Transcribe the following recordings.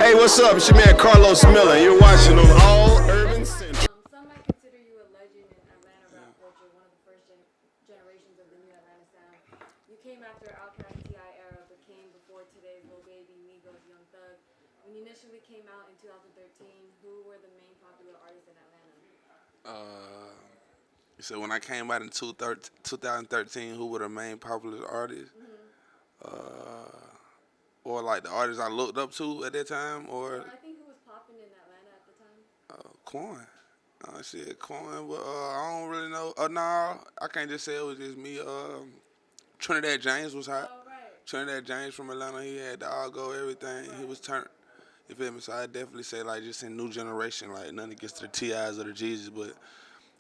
Hey, what's up? It's your man Carlos Miller. You're watching on All Urban Central. Some might consider you a legend in Atlanta rap culture, one of the first generations of the new Atlanta sound. You came after Outkast T.I. era, but came before today's Lil Baby, Migos, Young Thug. When you initially came out in 2013, who were the main popular artists in Atlanta? Uh, so when I came out in 2013, who were the main popular artists? Or like the artists I looked up to at that time, or I think who was popping in Atlanta at the time? Quan. Shit, Quan. But I don't really know. No, I can't just say it was just me. Trinidad James was hot. Oh, right. Trinidad James from Atlanta, he had the all go everything. He was turned. You feel me? So I definitely say like just in new generation, like nothing against the T.I.s or the Jesus, but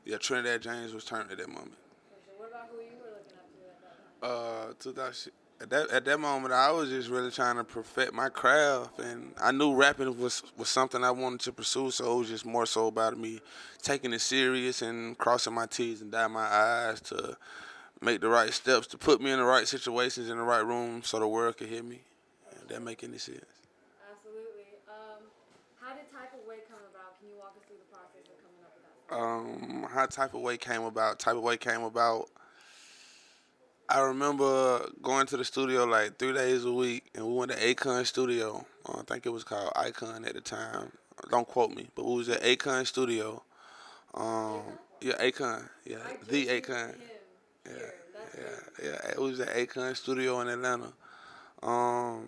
yeah, Trinidad James was turned at that moment. For sure. What about who you were looking up to at that time? 2000. At that moment, I was just really trying to perfect my craft, and I knew rapping was something I wanted to pursue. So it was just more so about me taking it serious and crossing my T's and dotting my I's to make the right steps to put me in the right situations in the right room so the world could hear me. If that make any sense? Absolutely. How did Type of Way come about? Can you walk us through the process of coming up with that song? How Type of Way came about? Type of Way came about. I remember going to the studio like 3 days a week, and we went to Akon studio. I think it was called Icon at the time. Don't quote me, but we was at Akon studio. Yeah, Akon. Yeah, the Akon. Yeah, yeah. It was at Akon studio in Atlanta. I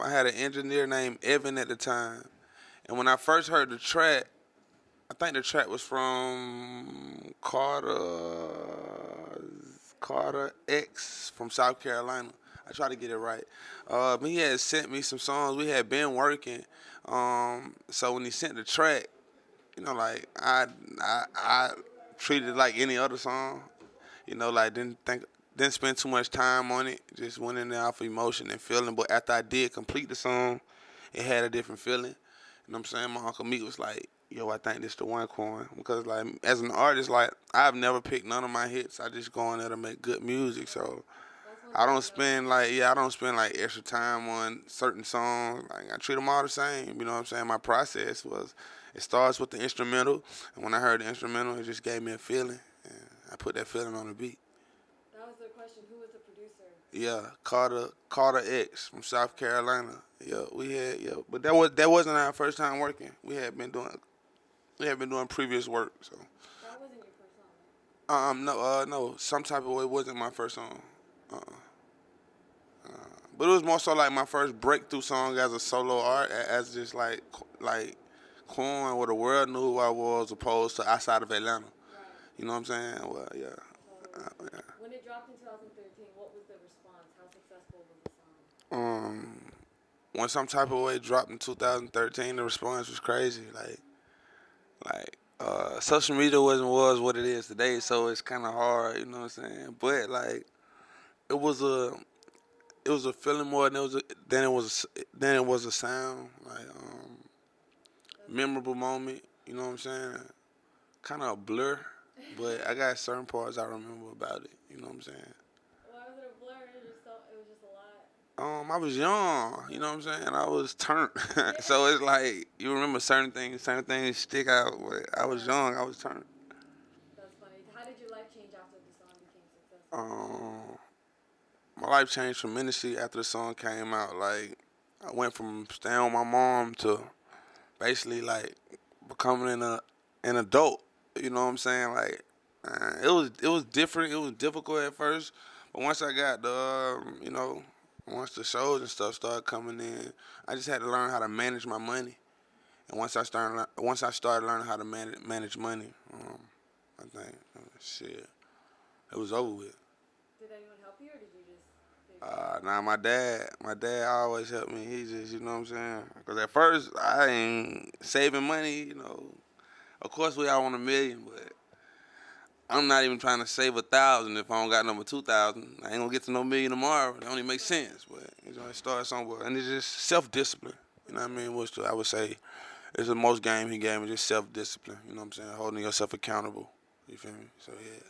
had an engineer named Evan at the time, and when I first heard the track, I think the track was from Carter X from South Carolina. I tried to get it right. But he had sent me some songs. We had been working. So when he sent the track, like I treated it like any other song. Like didn't spend too much time on it. Just went in there off emotion and feeling. But after I did complete the song, it had a different feeling. You know what I'm saying? My Uncle Meek was like, yo, I think this the one, Quan. Because, like, as an artist, like, I've never picked none of my hits. I just go in there to make good music. So, I don't spend, like, extra time on certain songs. Like, I treat them all the same. You know what I'm saying? My process was, it starts with the instrumental. And when I heard the instrumental, it just gave me a feeling. And I put that feeling on the beat. That was the question. Who was the producer? Yeah, Carter X from South Carolina. But that wasn't our first time working. We had been doing previous work. So That wasn't your first song, right? no, Some Type of Way wasn't my first song. But it was more so like my first breakthrough song as a solo art, as just like Quan, where the world knew who I was, opposed to outside of Atlanta. Right. You know what I'm saying? Well, yeah. Totally. Yeah. When it dropped in 2013, what was the response? How successful was the song? When Some Type of Way dropped in 2013, the response was crazy. Social media was what it is today, so it's kind of hard, you know what I'm saying? But like, it was a feeling more than it was a sound. Like, memorable moment, you know what I'm saying? Kind of a blur, but I got certain parts I remember about it. You know what I'm saying? Why was it a blur? It was just a lot. I was young, you know what I'm saying? I was turned. So it's like you remember certain things stick out. But I was young, I was turned. That's funny. How did your life change after the song became successful? My life changed tremendously after the song came out. Like, I went from staying with my mom to basically like becoming an adult. You know what I'm saying? Like, it was different. It was difficult at first, but once I got once the shows and stuff started coming in, I just had to learn how to manage my money. And once I started learning how to manage money, I think shit, it was over with. Did anyone help you, or did you just figure it out? Nah, my dad always helped me. He just, you know what I'm saying? Because at first, I ain't saving money, Of course, we all want a million, but I'm not even trying to save 1,000 if I don't got number 2,000. I ain't gonna get to no million tomorrow. It only makes sense, but it starts somewhere. And it's just self-discipline. You know what I mean? Which I would say is the most game he gave me, just self-discipline. You know what I'm saying? Holding yourself accountable. You feel me? So, yeah.